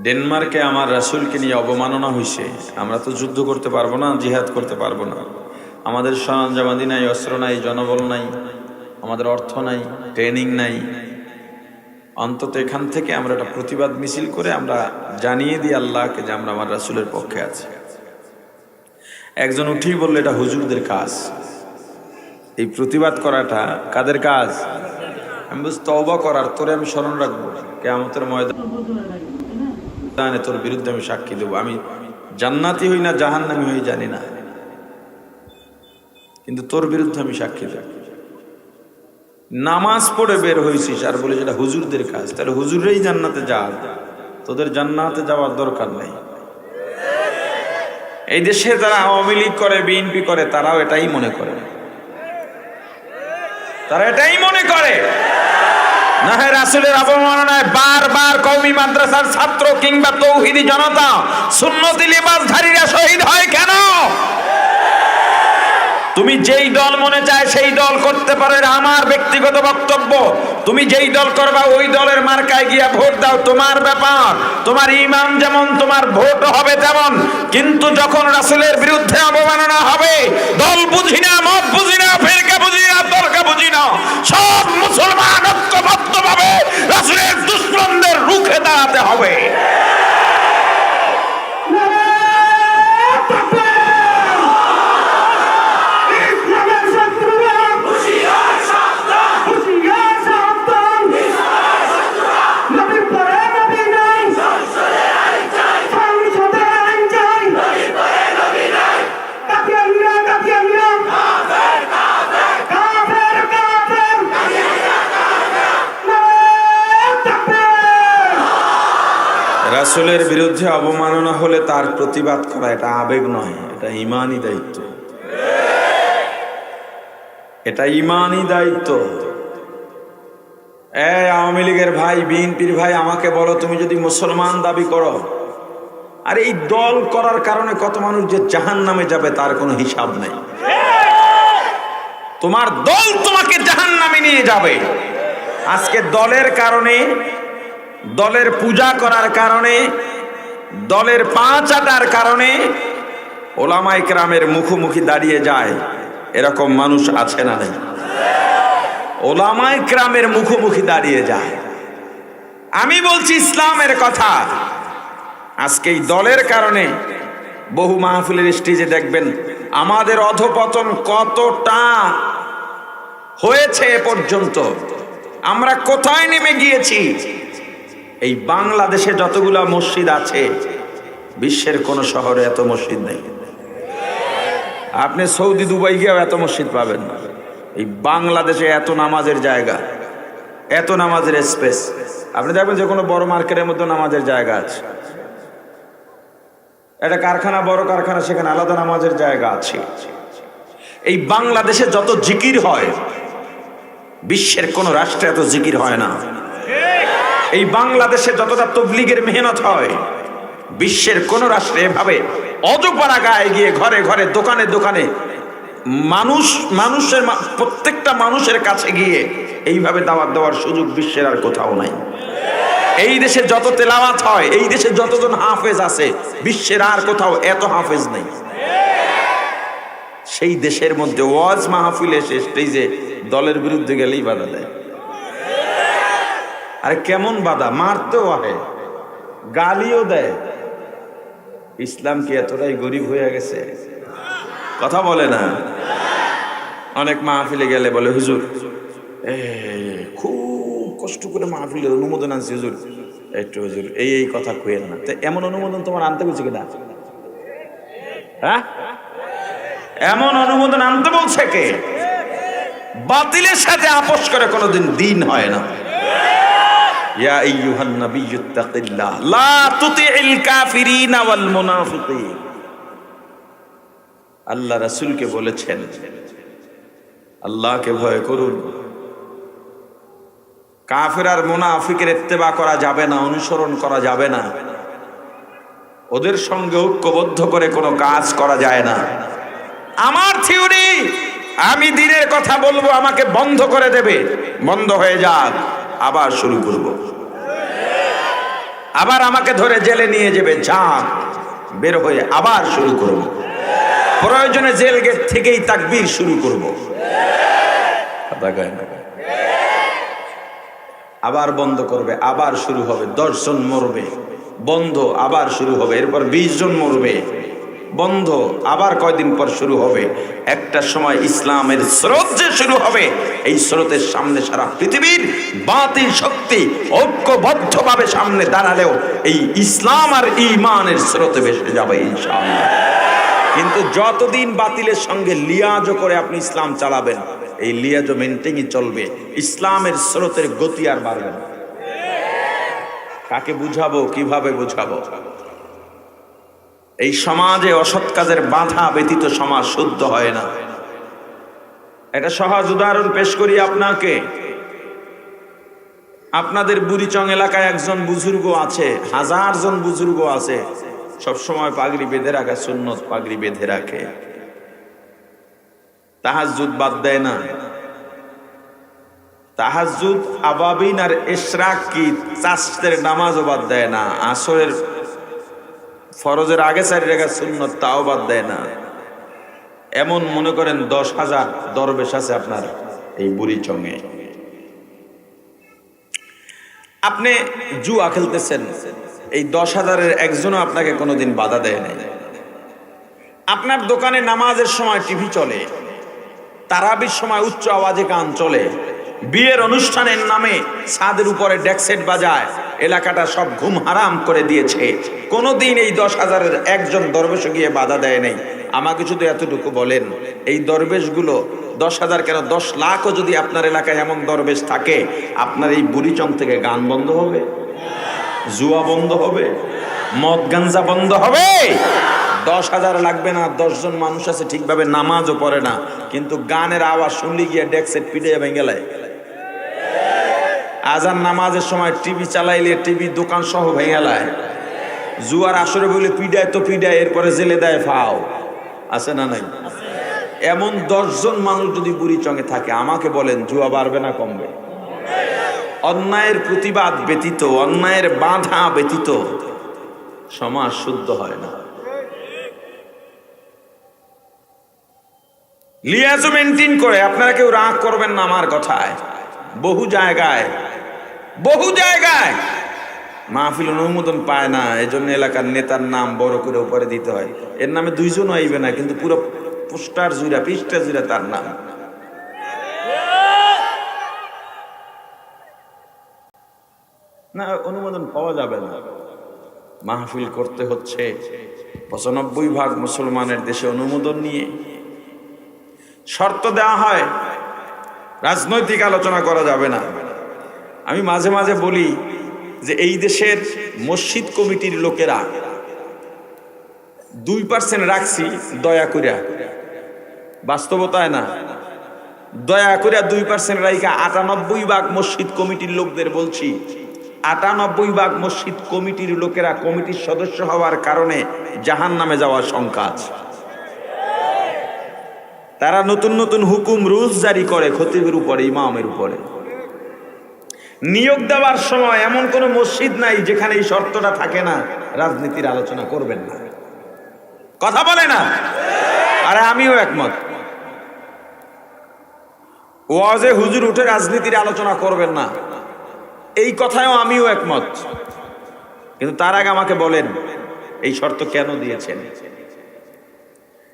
ডেনমার্কে আমার রাসূলকে নিয়ে অবমাননা হয়েছে, আমরা তো যুদ্ধ করতে পারবো না, জিহাদ করতে পারবো না, আমাদের সরঞ্জামাদি নাই, অস্ত্র নাই, জনবল নাই, আমাদের অর্থ নাই, ট্রেনিং নাই। অন্তত এখান থেকে আমরা একটা প্রতিবাদ মিছিল করে আমরা জানিয়ে দিই আল্লাহকে যে আমরা আমার রাসূলের পক্ষে আছি। একজন উঠেই বললো, এটা হুজুরদের কাজ, এই প্রতিবাদ করাটা কাদের কাজ? আমি বলছি, তওবা করার, তোরে আমি স্মরণ রাখবো, কিয়ামতের ময়দানে তোর বিরুদ্ধে আমি সাক্ষী দেবো। আমি জান্নাতি হই না জাহান্নামী হই জানি না, কিন্তু তোর বিরুদ্ধে আমি সাক্ষী দেব। নামাজ পড়ে বের হয়েছিস আর বলে সেটা হুজুরদের কাজ, তাহলে হুজুররাই জান্নাতে যা, তোদের জান্নাতে যাওয়ার দরকার নাই। এই দেশে যারা আওয়ামী লীগ করে, বিএনপি করে, তারাও এটাই মনে করে, তারা এটাই মনে করে। না হয় রাসূলের অবমাননায় বারবার কওমি মাদ্রাসার ছাত্র কিংবা তৌহিদি জনতা, সুন্নতি লিবাসধারীরা শহীদ হয় কেন? তুমি যেই দল মনে চায় সেই দল করতে পারো, আমার ব্যক্তিগত বক্তব্য। তুমি যেই দল করবা ওই দলের মার্কায় গিয়া ভোট দাও, তোমার ব্যাপার। তোমার ঈমান যেমন তোমার ভোট হবে তেমন। কিন্তু যখন রাসূলের বিরুদ্ধে অবমাননা হবে, দল বুঝি না, মত বুঝি না, ফিরকা বুঝি না, তরকা বুঝি না, সব মুসলমান ঐক্যবদ্ধভাবে রাসূলের দুশমনদের রুখে দাঁড়াতে হবে। রাসূলের বিরুদ্ধে অবমাননা হলে তার প্রতিবাদ করা এটা আবেগ নয়, এটা ঈমানি দায়িত্ব। এটা ঈমানি দায়িত্ব। আওয়ামী লীগের ভাই, বিএনপির ভাই, আমাকে বলো তুমি যদি মুসলমান দাবি করো, আর এই দল করার কারণে কত মানুষ যে জাহান্নামে যাবে তার কোনো হিসাব নেই। তোমার দল তোমাকে জাহান্নামে নিয়ে যাবে। আজকে দলের কারণে, দলের পূজা করার কারণে, দলের পা চাটার কারণে ওলামায়ে কেরামের মুখোমুখি দাঁড়িয়ে যায়, এরকম মানুষ আছে না নাই? ওলামায়ে কেরামের মুখোমুখি দাঁড়িয়ে যায়। আমি বলছি ইসলামের কথা। আজকে এই দলের কারণে বহু মাহফিলের স্টেজে দেখবেন আমাদের অধপতন কতটা হয়েছে এ পর্যন্ত, আমরা কোথায় নেমে গিয়েছি। এই বাংলাদেশে যতগুলা মসজিদ আছে, বিশ্বের কোন শহরে এত মসজিদ নেই। আপনি সৌদি, দুবাই গিয়েও এত মসজিদ পাবেন না। এই বাংলাদেশে এত নামাজের জায়গা, এত নামাজের স্পেস। আপনি দেখবেন যে কোনো বড় মার্কেটের মধ্যে নামাজের জায়গা আছে। একটা কারখানা, বড় কারখানা, সেখানে আলাদা নামাজের জায়গা আছে। এই বাংলাদেশে যত জিকির হয়, বিশ্বের কোন রাষ্ট্রে এত জিকির হয় না। এই বাংলাদেশে যতটা তাবলীগের মেহনত হয়, বিশ্বের কোন রাষ্ট্রে এভাবে অজপাড়া গায়ে গিয়ে ঘরে ঘরে, দোকানে দোকানে, মানুষের প্রত্যেকটা মানুষের কাছে গিয়ে এইভাবে দাওয়াত দেওয়ার সুযোগ বিশ্বের আর কোথাও নাই। এই দেশে যত তেলাওয়াত হয়, এই দেশে যতজন হাফেজ আছে, বিশ্বের আর কোথাও এত হাফেজ নেই। সেই দেশের মধ্যে ওয়াজ মাহফিল এসে স্টেজে দলের বিরুদ্ধে গেলেই বাধা দেয়। আরে কেমন বাধা, মারতেও আহে, গালিও দেয়। ইসলাম কি এতটাই গরিব হয়ে গেছে? কথা বলে না। অনেক মাহফিলে গেলে বলে, হুজুর খুব কষ্ট করে মাহফিলের অনুমোদন আনছি হুজুর, একটু হুজুর এই কথা কইেন না। তো এমন অনুমোদন তোমার আনতে বলছে কিনা? হ্যাঁ, এমন অনুমোদন আনতে বলছে কে? বাতিলের সাথে আপোষ করে কোনোদিন দিন হয় না। ইয়া আইয়ুহান নাবিয়্যুত্তাকিল্লাহ লা তুতিইল কাফিরিনা ওয়াল মুনাফিকিন। আল্লাহ রাসূলকে বলেছেন আল্লাহকে ভয় করুন। কাফের আর মুনাফিকের ইত্তেবা করা যাবে না, অনুসরণ করা যাবে না। ওদের সঙ্গে ঐক্যবদ্ধ করে কোনো কাজ করা যায় না। আমার থিওরি, আমি দিনের কথা বলবো, আমাকে বন্ধ করে দেবে, বন্ধ হয়ে যাক, আবার শুরু করব। আবার আমাকে ধরে জেলে নিয়ে যাবে, যাক, বের হয়ে আবার শুরু করব। প্রয়োজনে জেল গেট থেকেই তাকবীর শুরু করব। আবার বন্ধ করবে, আবার শুরু হবে। 10 জন মরবে, বন্ধ, আবার শুরু হবে। এরপর 20 জন মরবে, বন্ধ, আবার কয়দিন পর শুরু হবে। একটা সময় ইসলামের স্রোত যে শুরু হবে, এই স্রোতের সামনে সারা পৃথিবীর বাতিল শক্তি ঐক্যবদ্ধভাবে সামনে দাঁড়ালেও এই ইসলাম আর ঈমানের স্রোতে ভেসে যাবে ইনশাআল্লাহ। কিন্তু যতদিন বাতিলের সঙ্গে লিয়াজো করে আপনি ইসলাম চালাবেন, এই লিয়াজো মেনটেনই চলবে, ইসলামের স্রোতের গতি আর বাড়বে না। কাকে বুঝাবো, কিভাবে বুঝাবো? এই সমাজে অসৎ কাজের বাধা ব্যতীত সমাজ শুদ্ধ হয় না। একটা সহজ উদাহরণ পেশ করি আপনাকে। আপনাদের বুড়িচং এলাকায় একজন বুজুর্গ আছে, 1000 জন বুজুর্গ আছে, সবসময় পাগড়ি বেঁধে রাখে, সুন্নত পাগড়ি বেঁধে রাখে, তাহাজ্জুদ বাদ দেয় না। তাহাজ্জুদ আবাবিন আর ইশরাক কি চাষের নামাজও বাদ দেয় না, আসরের ফরজের আগে 4 রাকাত সুন্নত তাও বাদ দেয় না। এমন মনে করেন 10,000 দরবেশ আছে আপনার এই বুড়িচংয়ে। আপনি জুয়া খেলতেছেন, এই 10,000-এর একজনও আপনাকে কোনোদিন বাধা দেয় নাই। আপনার দোকানে নামাজের সময় টিভি চলে, তারাবির সময় উচ্চ আওয়াজে গান চলে, বিয়ের অনুষ্ঠানের নামে ছাদের উপরে ডেকসেট বাজায়, এলাকাটা সব ঘুম হারাম করে দিয়েছে। কোনোদিন এই 10,000-এর একজন দরবেশ গিয়ে বাধা দেয় নাই। আমাকে শুধু এতটুকু বলেন, এই দরবেশগুলো 10,000 কেন 10 লাখও যদি আপনার এলাকায় এমন দরবেশ থাকে, আপনার এই বুড়িচং থেকে গান বন্ধ হবে? জুয়া বন্ধ হবে? মদ গাঞ্জা বন্ধ হবে? 10,000 লাগবে না। 10 জন মানুষ আছে ঠিকভাবে নামাজও পড়ে না, কিন্তু গানের আওয়াজ শুনলে গিয়ে ডেকসেট পিটে ভেঙে গেলায়। আজান নামাজের সময় টিভি চালাইলে টিভি দোকান সহ ভেঙে গেলায়। জুয়ার আসরে বলে পিডায় তো পিডায়, এরপরে জেলে দেয় ফাও। আছে না নাই? এমন 10 জন মানুষ যদি বুড়িচংয়ে থাকে, আমাকে বলেন জুয়া বাড়বে না কমবে? অন্যায়ের প্রতিবাদ ব্যতীত, অন্যায়ের বাধা ব্যতীত সমাজ শুদ্ধ হয় না। লিয়াজ মেনটেন করে। আপনারা কেউ রাগ করবেন না আমার কথায়। বহু জায়গায় মাহফিল অনুমোদন পায় না, এজন্য এলাকার নেতার নাম বড় করে উপরে দিতে হয়। এর নামে 2 জন আইবে না, কিন্তু পুরো পোস্টার জুড়া, পৃষ্ঠা জুড়া তার নাম। না, অনুমোদন পাওয়া যাবে না। মাহফিল করতে হচ্ছে 95% মুসলমানের দেশে অনুমোদন নিয়ে। শর্ত দেওয়া হয়, রাজনৈতিক আলোচনা করা যাবে না। আমি মাঝে মাঝে বলি যে এই দেশের মসজিদ কমিটির লোকেরা 2% রাখছি দয়া করিয়া, বাস্তবতায় না, দয়া করিয়া 2% রাইখা 98% মসজিদ কমিটির লোকদের বলছি, 98% মসজিদ কমিটির লোকেরা কমিটির সদস্য হওয়ার কারণে জাহান্নামে যাওয়ার শঙ্কা আছে। তারা নতুন নতুন হুকুম রুলস জারি করে খতিবের উপরে, ইমামের উপরে। নিয়োগ দেওয়ার সময় এমন কোন মসজিদ নাই যেখানে এই শর্তটা থাকে না, রাজনীতির আলোচনা করবেন না। কথা বলে না? আরে আমিও একমত। ওয়াজে হুজুর উঠে রাজনীতির আলোচনা করবেন না, এই কথায়ও আমিও একমত। কিন্তু তার আগে আমাকে বলেন এই শর্ত কেন দিয়েছেন?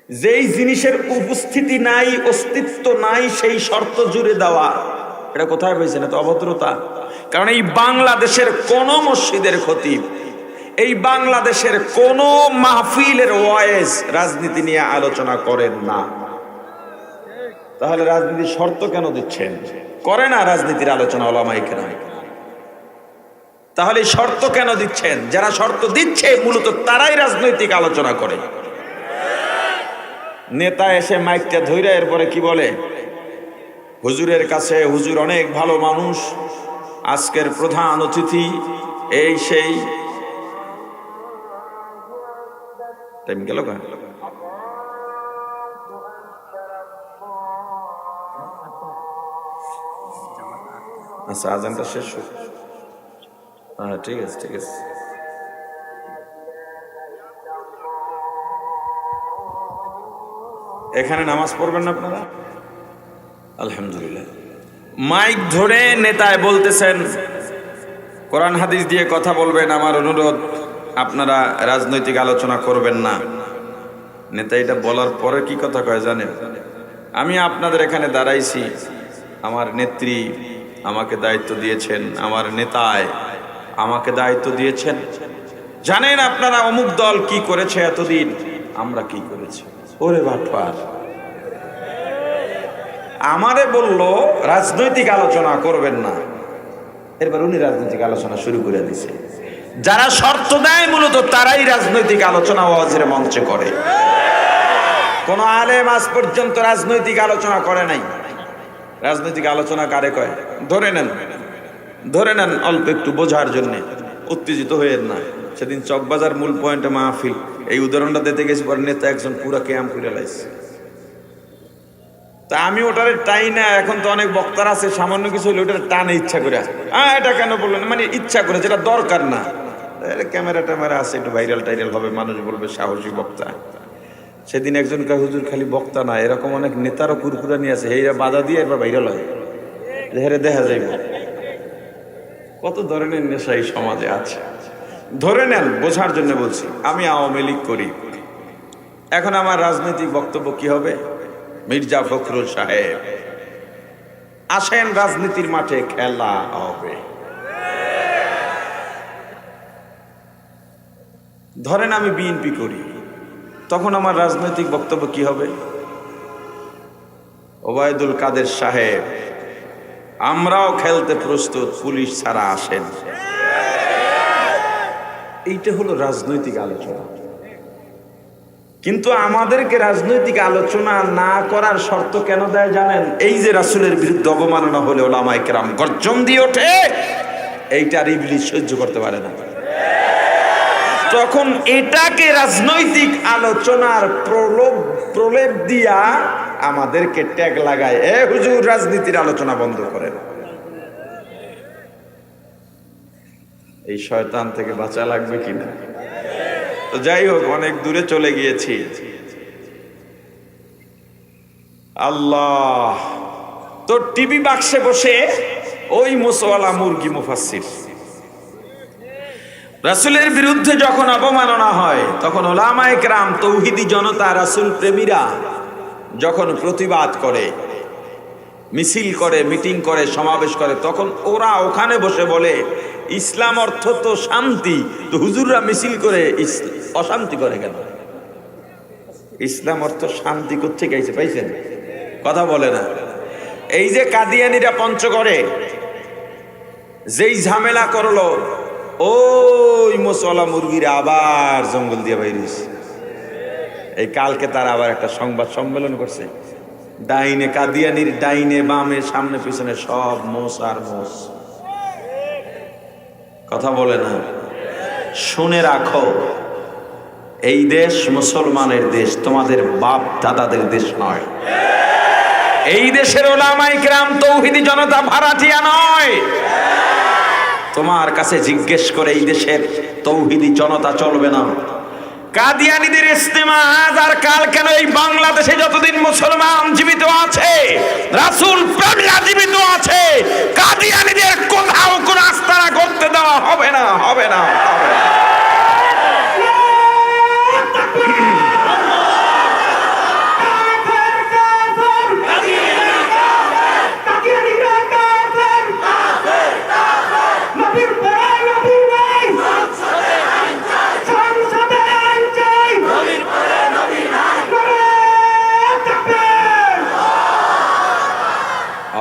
যেই জিনিসের উপস্থিতি নাই, অস্তিত্ব নাই, সেই শর্ত জুড়ে দেওয়া, এটা কোথায় পেয়েছেন? এত অভদ্রতা। কারণ এই বাংলাদেশের কোন মসজিদের খতিব, এই বাংলাদেশের কোন মাহফিলের ওয়াইজ রাজনীতি নিয়ে আলোচনা করেন না। তাহলে রাজনীতির শর্ত কেন দিচ্ছেন? করে না রাজনীতির আলোচনা ওলামায়ে কেরাম। তাহলে শর্ত কেন দিচ্ছেন? যারা শর্ত দিচ্ছে মূলত তারাই রাজনৈতিক আলোচনা করে। নেতা এসে মাইকটা ধইরা এরপরে কি বলে? হুজুরের কাছে, হুজুর অনেক ভালো মানুষ, আজকের প্রধান অতিথি এই সেই। টাইম গেল কেন? আচ্ছা, আজানটা শেষ হোক। হ্যাঁ, ঠিক আছে ঠিক আছে। এখানে নামাজ পড়বেন না আপনারা? আলহামদুলিল্লাহ। মাইক ধরে নেতায় বলতেছেন কোরআন হাদিস দিয়ে কথা বলবেন, আমার অনুরোধ আপনারা রাজনৈতিক আলোচনা করবেন না। নেতা এটা বলার পরে কি কথা কয় জানেন? আমি আপনাদের এখানে দাঁড়াইছি, আমার নেত্রী আমাকে দায়িত্ব দিয়েছেন, আমার নেতায় আমাকে দায়িত্ব দিয়েছেন। জানেন আপনারা অমুক দল কি করেছে এতদিন, আমরা কি করেছি। ওরে বাটপার, আমারে বলল রাজনৈতিক আলোচনা করবেন না, এরপর উনি রাজনৈতিক আলোচনা শুরু করে দিছে। যারা শর্ত দেয় মূলত তারাই রাজনৈতিক আলোচনা ওয়াজের মঞ্চে করে। কোন আলেম আজ পর্যন্ত রাজনৈতিক আলোচনা করে নাই। রাজনৈতিক আলোচনা কারে কয়? ধরে নেন অল্প একটু বোঝার জন্য, উত্তেজিত হয়ে না। সেদিন চকবাজার মূল পয়েন্টে মাহফিল, এই উদাহরণটা দিতে গেছি, পরে নেতা একজন পুরা ক্যাম্প করে লাইছে। তা আমি ওটারে টাই না, এখন তো অনেক বক্তার আছে, সামান্য কিছু হলে ওটার টানে ইচ্ছা করে, এটা কেন বললেন, মানে ইচ্ছা করে, যেটা দরকার না। ক্যামেরা ট্যামেরা আছে, একটু ভাইরাল টাইরাল হবে, মানুষ বলবে সাহসী বক্তা। সেদিন একজন কয়, হুজুর খালি বক্তা না, এরকম অনেক নেতারও কুরকুরা নিয়ে আছে, এইরা বাধা দিয়ে এবার ভাইরাল হয়, হেরে দেখা যাইব। কত ধরনের নেশা এই সমাজে আছে। ধরে নেন, বোঝার জন্য বলছি। আমি আওয়ামী লীগ করি, এখন আমার রাজনৈতিক বক্তব্য কি হবে? মির্জা ফখরুল সাহেব আসেন, রাজনীতির মাঠে খেলা হবে। ধরেন আমি বিএনপি করি, তখন আমার রাজনৈতিক বক্তব্য কি হবে? ওবায়দুল কাদের সাহেব আমরাও খেলতে প্রস্তুত, পুলিশ ছাড়া আসেন। এইটা হলো রাজনৈতিক আলোচনা। কিন্তু আমাদেরকে রাজনৈতিক আলোচনা না করার শর্ত কেন দেয় জানেন? এই যে রাসূলের বিরুদ্ধে অবমাননা হলে ওলামায়ে কেরাম গর্জন দিয়ে ওঠে, এইটার ইবলিস সহ্য করতে পারে না। তখন এটাকে রাজনৈতিক আলোচনার প্রলেপ দিয়া আমাদেরকে ট্যাগ লাগায়, এ হুজুর রাজনীতির আলোচনা বন্ধ করেন। এই শয়তান থেকে বাঁচা লাগবে কিনা? তো যাই হোক, অনেক দূরে চলে গিয়েছি। আল্লাহ, তো টিভি বাক্সে বসে ওই মুসওয়ালা মুরগি মুফাসসির, রাসূলের বিরুদ্ধে যখন অবমাননা হয়, তখন উলামায়ে কেরাম, তৌহিদি জনতা, রাসূল প্রেমীরা যখন প্রতিবাদ করে, মিছিল করে, মিটিং করে, সমাবেশ করে, তখন ওরা ওখানে বসে বলে ইসলাম অর্থ তো শান্তি, তো হুজুররা মিছিল করে অশান্তি করে কেন? ইসলাম অর্থ শান্তি কোত্থেকে আইছে? পাইছেন? কথা বলে না। এই যে কাদিয়ানীরা পঞ্চগড়ে যেই ঝামেলা করলো, ওই মুসওয়ালা মুরগিরা আবার জঙ্গল দিয়ে বাইরে হইছে। এই কালকে তারা আবার একটা সংবাদ সম্মেলন করছে, ডাইনে কাদিয়ানীর ডাইনে বামে সামনে পিছনে সব মোষ আর মোষ। কথা বলে না। শুনে রাখো, এই দেশ মুসলমানের দেশ, তোমাদের বাপ দাদাদের দেশ নয়। এই দেশের উলামায়ে কেরাম, তৌহিদি জনতা ভাড়াটিয়া নয়। তোমার কাছে জিজ্ঞেস করে এই দেশের তৌহিদি জনতা চলবে না। কাদিয়ানীদের ইস্তেমা আজ আর কাল কেন? এই বাংলাদেশে যতদিন মুসলমান জীবিত আছে, রাসূল প্রেমীরা জীবিত আছে, কাদিয়ানীদের কোথাও কোন আস্তানা করতে দেওয়া হবে না, হবে না, হবে না।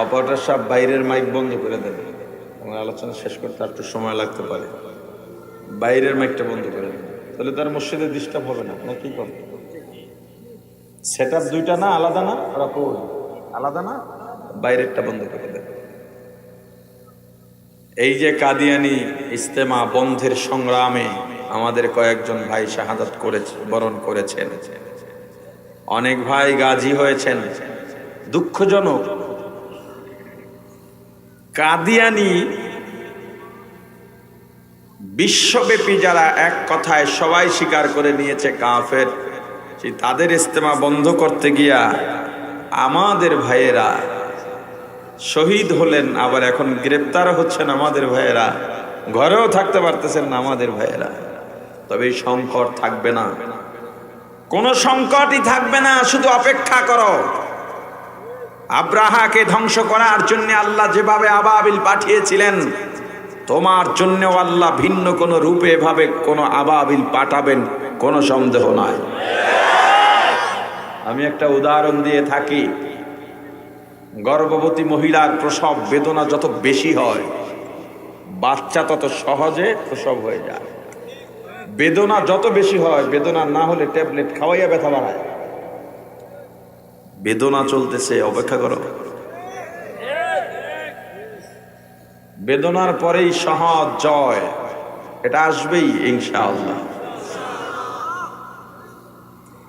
অপারেটর সাহেব বাইরের মাইক বন্ধ করে দেন, আমার আলোচনা শেষ করতে একটু সময় লাগতে পারে। বাইরের মাইকটা বন্ধ করে দেন, তাহলে তার মসজিদে ডিস্টার্ব হবে না। নাকি সেটআপ দুইটা না আলাদা না? ওরা কই আলাদা না? বাইরেরটা বন্ধ করে দেন। এই যে কাদিয়ানী ইস্তেমা বন্ধের সংগ্রামে আমাদের কয়েকজন ভাই শাহাদাত করেছে, বরণ করেছেন, অনেক ভাই গাজী হয়েছেন। দুঃখজনক, কাদিয়ানী বিশ্বব্যাপী যারা এক কথায় সবাই স্বীকার করে নিয়েছে কাফের, সেই তাদের ইস্তেমা বন্ধ করতে গিয়া আমাদের ভাইয়েরা শহীদ হলেন, আবার এখন গ্রেপ্তার হচ্ছেন আমাদের ভাইয়েরা, ঘরেও থাকতে পারতেছেন না আমাদের ভাইয়েরা। তবে এই সংকট থাকবে না, কোনো সংকটই থাকবে না। শুধু অপেক্ষা করো। আব্রাহাকে ধ্বংস করার জন্য আল্লাহ যেভাবে আবাবিল পাঠিয়েছিলেন, তোমার জন্যও আল্লাহ ভিন্ন কোন রূপে ভাবে কোন আবাবিল পাঠাবেন, কোনো সন্দেহ নাই। আমি একটা উদাহরণ দিয়ে থাকি। গর্ভবতী মহিলার প্রসব বেদনা যত বেশি হয়, বাচ্চা তত সহজে প্রসব হয়ে যায়। বেদনা যত বেশি হয়, বেদনা না হলে ট্যাবলেট খাওয়াইয়া ব্যথা বাড়ায়। বেদনা চলতেছে, অপেক্ষা করো। বেদনার পরেই সহজ জয়, এটা আসবেই ইনশাআল্লাহ।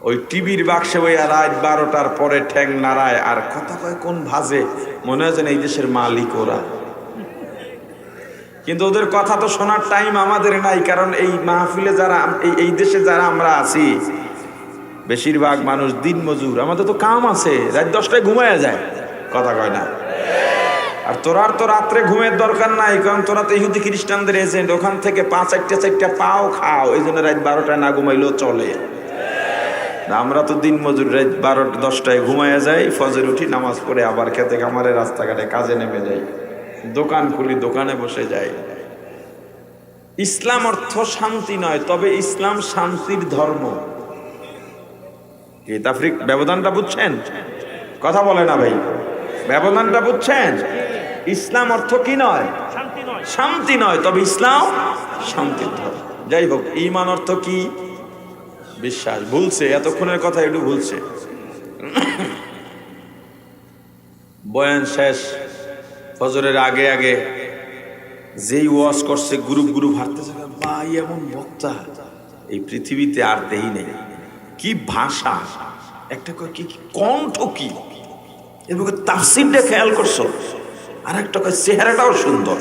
ওই টিভির বাক্সে ওই রাত 12টার পরে ঠ্যাং নাড়ায় আর কথা কয় কোন ভাজে, মনে হয় যেন এই দেশের মালিক ওরা। কিন্তু ওদের কথা তো শোনার টাইম আমাদের নাই, কারণ এই মাহফিলে যারা এই দেশে যারা আমরা আছি বেশিরভাগ মানুষ দিন মজুর। আমাদের তো কাম আছে, রাত 10টায় ঘুমায়া যায়, কথা কয় না। আর তোরার তো রাত্রে ঘুমের দরকার নাই, কারণ তোরা তো ইহুদি খ্রিস্টানদের এজেন্ট, ওখান থেকে 5-4টা পাও খাও, এই জন্য রাত 12টায় না ঘুমাইলেও চলে। আমরা তো দিন মজুর, রাত 12-10টায় ঘুমাইয়া যাই, ফজর উঠি, নামাজ পড়ে আবার খেতে খামারে রাস্তাঘাটে কাজে নেমে যাই, দোকান খুলি, দোকানে বসে যাই। ইসলাম অর্থ শান্তি নয়, তবে ইসলাম শান্তির ধর্ম। কি তাফরিক ব্যবধানটা বুঝছেন? কথা বলে না ভাই, ব্যবধানটা বুঝছেন? ইসলাম অর্থ কি নয়? শান্তি নয়, তবে ইসলাম শান্তির ধর্ম। যাই হোক, ঈমান অর্থ কি? বিশ্বাস। ভুলছে, এতক্ষণের কথা একটু ভুলছে। বয়ান শেষ, ফজরের আগে আগে যেই ওয়াজ করছে গ্রুপ গ্রুপ হাঁটতেছে, ভাই এমন বক্তা এই পৃথিবীতে আর দেই নেই। কি ভাষা, একটা কি কণ্ঠ, কি এবং তাফসীরটা খেয়াল করছো, আর একটা চেহারাটাও সুন্দর,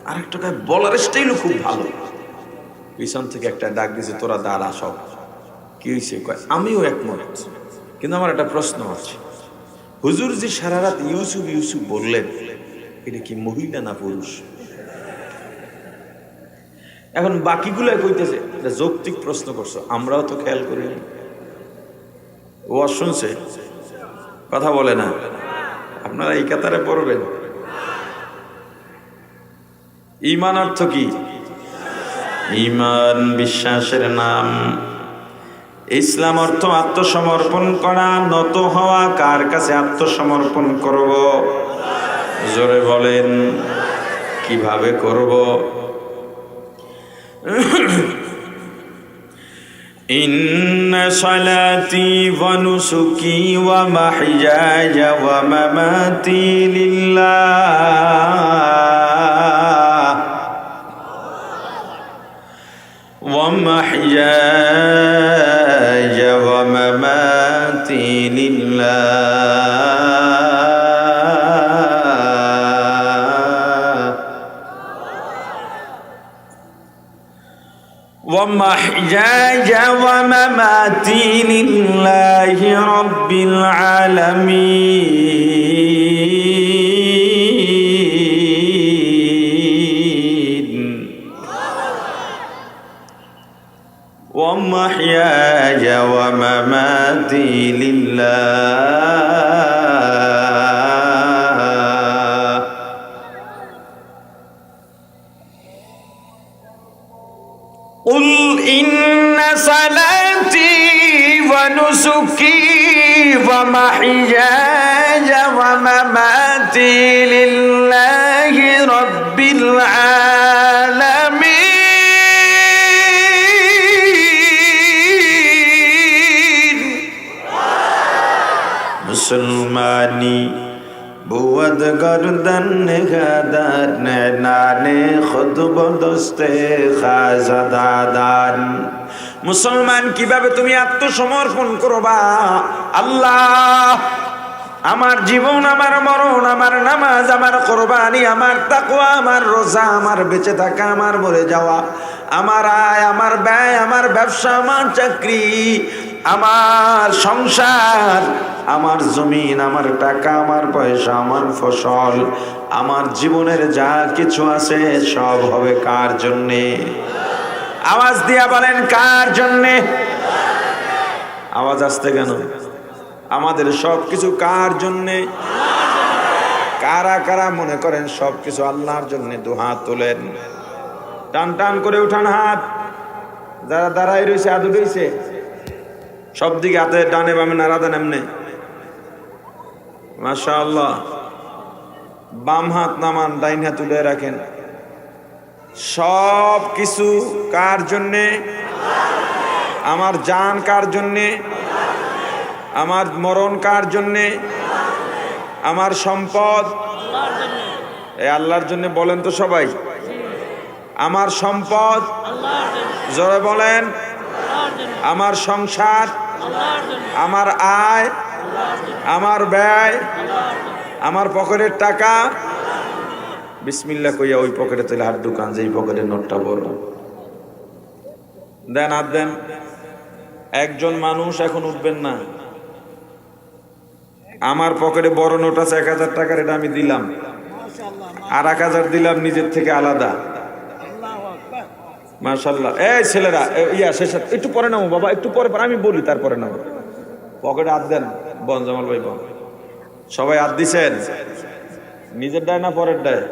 আর একটা বলার স্টাইলও খুব ভালো। পিছন থেকে একটা ডাক দিয়েছে, তোরা দাঁড়া সব। কি হয়েছে? আমিও একমত, কিন্তু আমার একটা প্রশ্ন আছে। হুজুর যে সারা রাত ইউসুফ ইউসুফ বললেন, এটা কি মহিলা না পুরুষ? এখন বাকিগুলো কইতেছে, এটা যৌক্তিক প্রশ্ন করছো, আমরাও তো খেয়াল করি। ও শুনছে, কথা বলে না। আপনারা এই কাতারে পড়বেন। ঈমান অর্থ কি? ঈমান বিশ্বাসের নাম। ইসলাম অর্থ আত্মসমর্পণ করা, নত হওয়া। কার কাছে আত্মসমর্পণ করব? জোরে বলেন, কিভাবে করব? ইন্না সালাতি ওয়া নুসুকি ওয়া মাহইয়ায়া ওয়া মামাতি লিল্লাহ ওয়া মাহইয়ায়া ওয়া মামাতি লিল্লাহ ومحياي ومماتي لله رب العالمين ومحياي ومماتي لله قل إن صلاتي ونسكي ومحياي ومماتي لله رب العالمين مسلماني بود گردن نگهدار نانے خود বদস্তে খাজাদাদান। মুসলমান, কিভাবে তুমি আত্মসমর্পণ করবা? আল্লাহ, আমার জীবন, আমার মরণ, আমার নামাজ, আমার কোরবানি, আমার তাকওয়া, আমার রোজা, আমার বেঁচে থাকা, আমার মরে যাওয়া, আমার আয়, আমার ব্যয়, আমার ব্যবসা, আমার চাকরি, আমার সংসার, আমার জমিন, আমার টাকা, আমার পয়সা, আমার ফসল, আমার জীবনের যা কিছু আছে সব হবে কার জন্যে? আওয়াজ দিয়া বলেন, কার জন্যে? আওয়াজ আসতে কেন? আমাদের সব কিছু কার জন্যে? কারা কারা মনে করেন সব কিছু আল্লাহর জন্যে? দু হাত তোলেন, টান টান করে উঠান হাত। যারা দাঁড়াই রয়েছে, আদু রয়েছে, সব দিকে হাতে ডানে বামে নাড়া দেন এমনি। মাশাআল্লাহ। বাম হাত নামান, ডাইন হাত তুলে রাখেন। সব কিছু কার জন্যে? আমার জান কার জন্যে? আমার মরণ কার জন্যে? আমার সম্পদ এই আল্লাহর জন্য। বলেন তো সবাই, আমার সম্পদ জোরে বলেন, আমার সংসার, আমার আয়, আমার ব্যয়, আমার পকেটের টাকা, বিসমিল্লাহ কইয়া ওই পকেটে তেলে হাত ঢুকান, যেই পকেটের নোটটা বড় দেন, হাত দেন। একজন মানুষ এখন উঠবেন না। আমার পকেটে বড় নোট আছে 1000 টাকার, এটা আমি দিলাম, আর 1000 দিলাম নিজের থেকে আলাদা। মাশাআল্লাহ। এই ছেলেরা শেষ, একটু পরে নামো বাবা, একটু পরে, আমি বলি তারপরে নামো। পকেটে হাত দেন, বন জামাল ভাই বন। সবাই হাত দিছেন? নিজের ডায় না পরের ডায়?